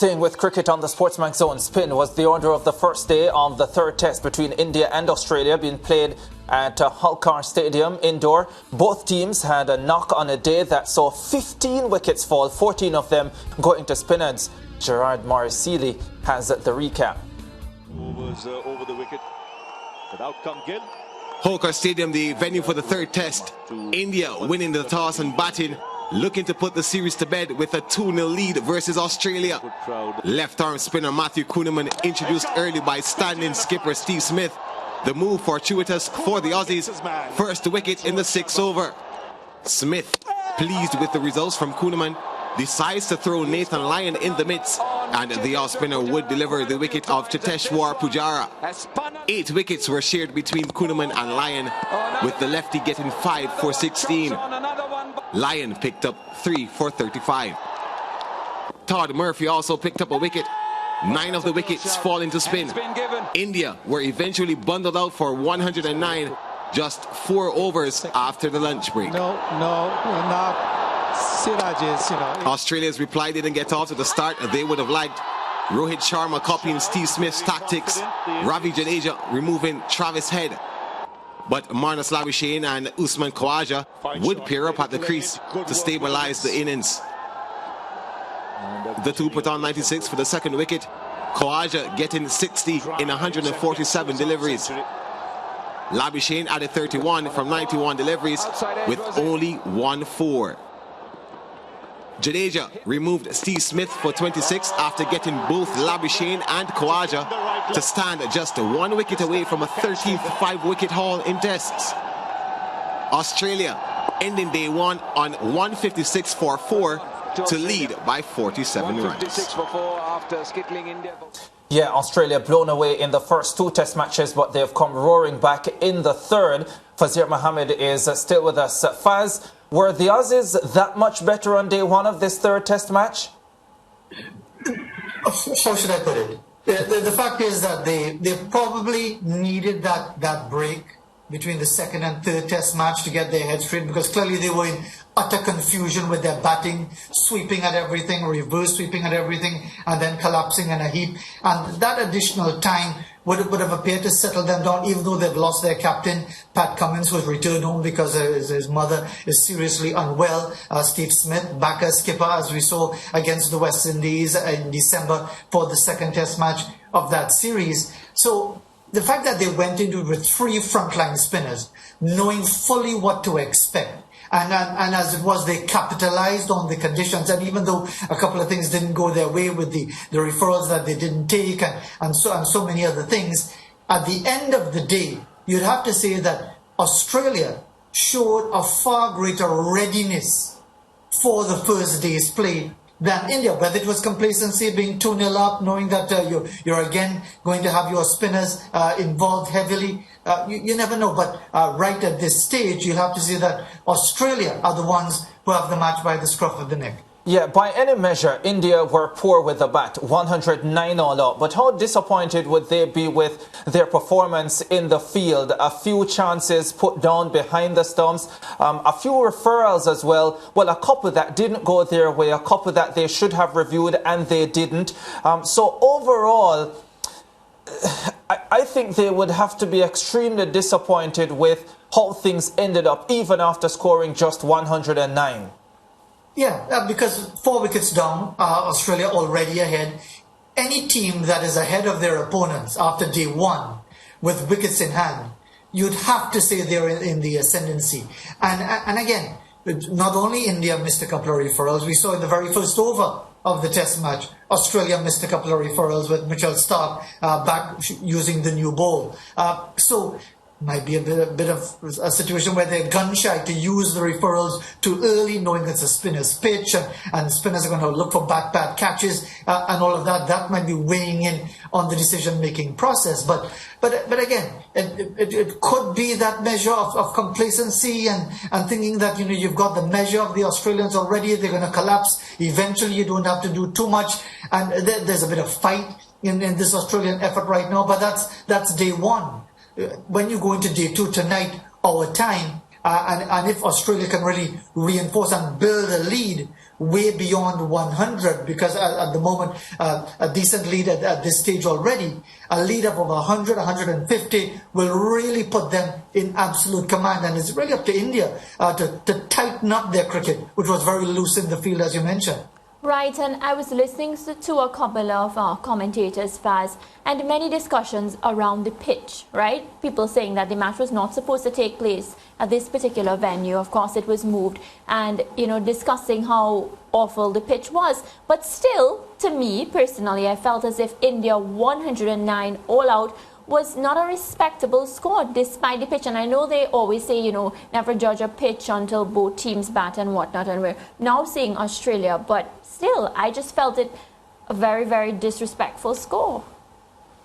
Staying with cricket on the SportsMax Zone, spin was the order of the first day on the third test between India and Australia, being played at Holkar Stadium indoor. Both teams had a knock on a day that saw 15 wickets fall, 14 of them going to spinners. Gerard Morris-Seeley has the recap. Overs over the wicket. Without come Gill. Holkar Stadium, the venue for the third test. India winning the toss and batting, looking to put the series to bed with a 2-0 lead versus Australia. Left-arm spinner Matthew Kuhneman introduced early by standing skipper Steve Smith. The move fortuitous for the Aussies. First wicket in the 6th over. Smith, pleased with the results from Kuhneman, decides to throw Nathan Lyon in the midst, and the off-spinner would deliver the wicket of Cheteshwar Pujara. 8 wickets were shared between Kuhneman and Lyon, with the lefty getting 5 for 16. Lyon picked up 3 for 35. Todd Murphy also picked up a wicket. 9 of the wickets fall into spin. India were eventually bundled out for 109, just 4 overs after the lunch break. Australia's reply didn't get off to the start they would have liked. Rohit Sharma copying Steve Smith's tactics. Ravi Jadeja removing Travis Head. But Marnus Labuschagne and Usman Khawaja would pair up at the crease to stabilize the innings. The two put on 96 for the second wicket. Khawaja getting 60 in 147 deliveries. Labuschagne added 31 from 91 deliveries with only 1 4. Jadeja removed Steve Smith for 26 after getting both Labuschagne and Khawaja to stand just 1 wicket away from a 13th 5-wicket haul in tests. Australia ending day 1 on 156 for 4 to lead by 47 runs. Yeah, Australia blown away in the first 2 test matches, but they've come roaring back in the third. Fazir Mohammed is still with us. Faz, were the Aussies that much better on day 1 of this third test match? How should I put it? The fact is that they probably needed that break between the second and third test match to get their heads straight, because clearly they were in utter confusion with their batting, sweeping at everything, reverse sweeping at everything, and then collapsing in a heap. And that additional time would have appeared to settle them down, even though they've lost their captain, Pat Cummins, who has returned home because his mother is seriously unwell. Steve Smith, back as skipper, as we saw against the West Indies in December for the second test match of that series. So the fact that they went into it with 3 frontline spinners, knowing fully what to expect, and as it was, they capitalized on the conditions. And even though a couple of things didn't go their way with the referrals that they didn't take and so many other things, at the end of the day, you'd have to say that Australia showed a far greater readiness for the first day's play than India, whether it was complacency, being 2-0 up, knowing that you're again going to have your spinners involved heavily. You never know, but right at this stage, you'll have to say that Australia are the ones who have the match by the scruff of the neck. Yeah, by any measure, India were poor with the bat, 109 all out. But how disappointed would they be with their performance in the field? A few chances put down behind the stumps, a few referrals as well. Well, a couple that didn't go their way, a couple that they should have reviewed and they didn't. So overall, I think they would have to be extremely disappointed with how things ended up, even after scoring just 109. Yeah, because 4 wickets down, Australia already ahead. Any team that is ahead of their opponents after day 1 with wickets in hand, you'd have to say they're in the ascendancy. And again, not only India missed a couple of referrals, we saw in the very first over of the test match, Australia missed a couple of referrals with Mitchell Starc back using the new ball. So might be a bit of a situation where they're gun shy to use the referrals too early, knowing it's a spinner's pitch and spinners are going to look for bad catches and all of that. That might be weighing in on the decision-making process. But again, it could be that measure of complacency and thinking that, you know, you've got the measure of the Australians already, they're going to collapse. Eventually, you don't have to do too much. And there's a bit of fight in this Australian effort right now, but that's day 1. When you go into day 2 tonight, our time, and if Australia can really reinforce and build a lead way beyond 100, because at the moment, a decent lead at this stage already, a lead of over 100, 150 will really put them in absolute command. And it's really up to India to tighten up their cricket, which was very loose in the field, as you mentioned. Right, and I was listening to a couple of commentators, Faz, and many discussions around the pitch, right? People saying that the match was not supposed to take place at this particular venue. Of course, it was moved, and, you know, discussing how awful the pitch was. But still, to me, personally, I felt as if India 109 all out was not a respectable score despite the pitch. And I know they always say, you know, never judge a pitch until both teams bat and whatnot, and we're now seeing Australia, but still, I just felt it a very, very disrespectful score.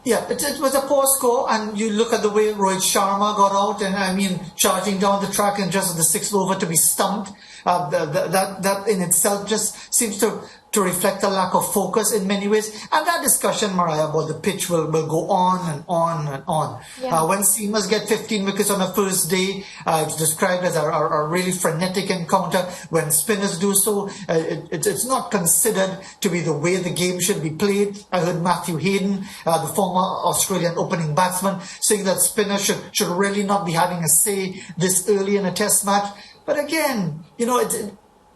Yeah, it was a poor score, and you look at the way Rohit Sharma got out, and I mean, charging down the track and just at the sixth over to be stumped. That in itself just seems to reflect a lack of focus in many ways. And that discussion, Mariah, about the pitch will go on and on and on. Yeah. When seamers get 15 wickets on the first day, it's described as a really frenetic encounter. When spinners do so, it's not considered to be the way the game should be played. I heard Matthew Hayden, the former Australian opening batsman, saying that spinners should really not be having a say this early in a test match. But again, you know,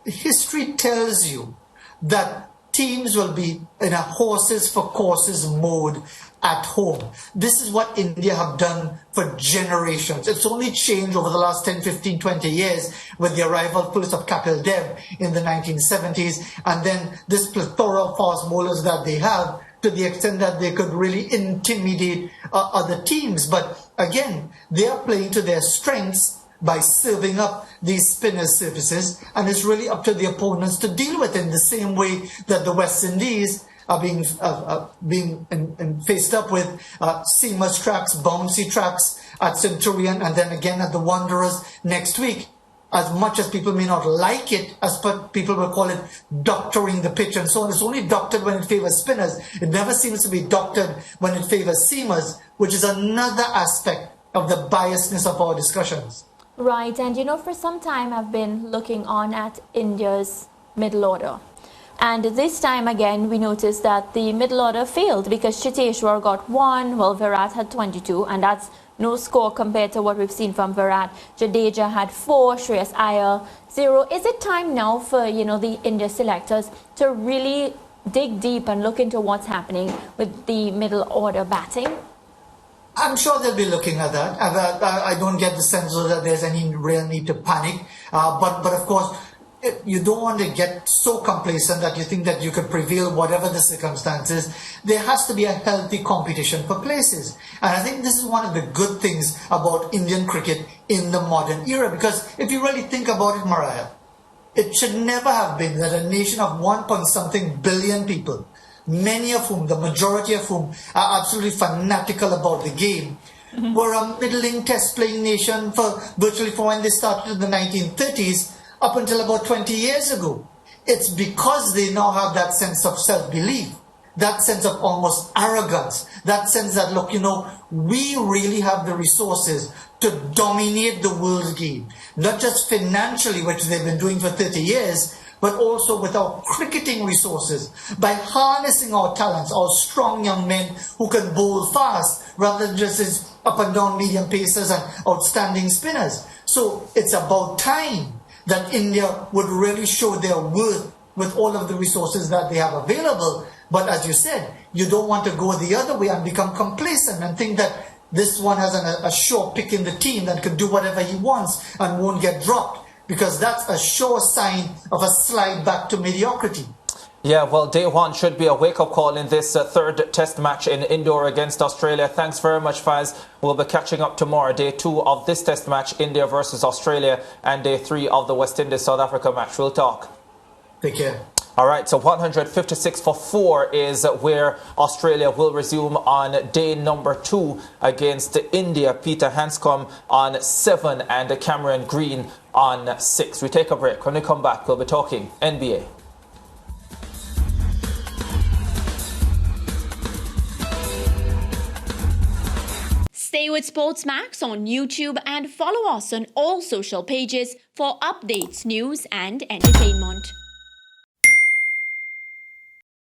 history tells you that teams will be in a horses for courses mode at home. This is what India have done for generations. It's only changed over the last 10, 15, 20 years with the arrival first of Kapil Dev in the 1970s, and then this plethora of fast bowlers that they have, to the extent that they could really intimidate other teams. But again, they are playing to their strengths by serving up these spinner surfaces, and it's really up to the opponents to deal with it in the same way that the West Indies are being faced up with seamers tracks, bouncy tracks at Centurion, and then again at the Wanderers next week. As much as people may not like it, as people will call it doctoring the pitch and so on, it's only doctored when it favors spinners. It never seems to be doctored when it favors seamers, which is another aspect of the biasness of our discussions. Right, and you know, for some time I've been looking on at India's middle order. And this time again, we noticed that the middle order failed because Chiteshwar got 1, while Virat had 22, and that's no score compared to what we've seen from Virat. Jadeja had 4, Shreyas Iyer 0. Is it time now for, you know, the India selectors to really dig deep and look into what's happening with the middle order batting? I'm sure they'll be looking at that. I don't get the sense that there's any real need to panic. But of course, you don't want to get so complacent that you think that you could prevail whatever the circumstances. There has to be a healthy competition for places. And I think this is one of the good things about Indian cricket in the modern era. Because if you really think about it, Mariah, it should never have been that a nation of 1-point-something billion people, many of whom, the majority of whom, are absolutely fanatical about the game, were a middling test-playing nation for virtually from when they started in the 1930s up until about 20 years ago. It's because they now have that sense of self-belief, that sense of almost arrogance, that sense that, look, you know, we really have the resources to dominate the world game, not just financially, which they've been doing for 30 years, but also with our cricketing resources, by harnessing our talents, our strong young men who can bowl fast, rather than just as up and down medium pacers and outstanding spinners. So it's about time that India would really show their worth with all of the resources that they have available. But as you said, you don't want to go the other way and become complacent and think that this one has a sure pick in the team that can do whatever he wants and won't get dropped, because that's a sure sign of a slide back to mediocrity. Yeah, well, day one should be a wake-up call in this third test match in Indore against Australia. Thanks very much, Faz. We'll be catching up tomorrow. Day 2 of this test match, India versus Australia, and day 3 of the West Indies-South Africa match. We'll talk. Take care. All right, so 156 for 4 is where Australia will resume on day number 2 against India. Peter Hanscom on 7 and Cameron Green on 6. We take a break. When we come back, we'll be talking NBA. Stay with SportsMax on YouTube and follow us on all social pages for updates, news and entertainment.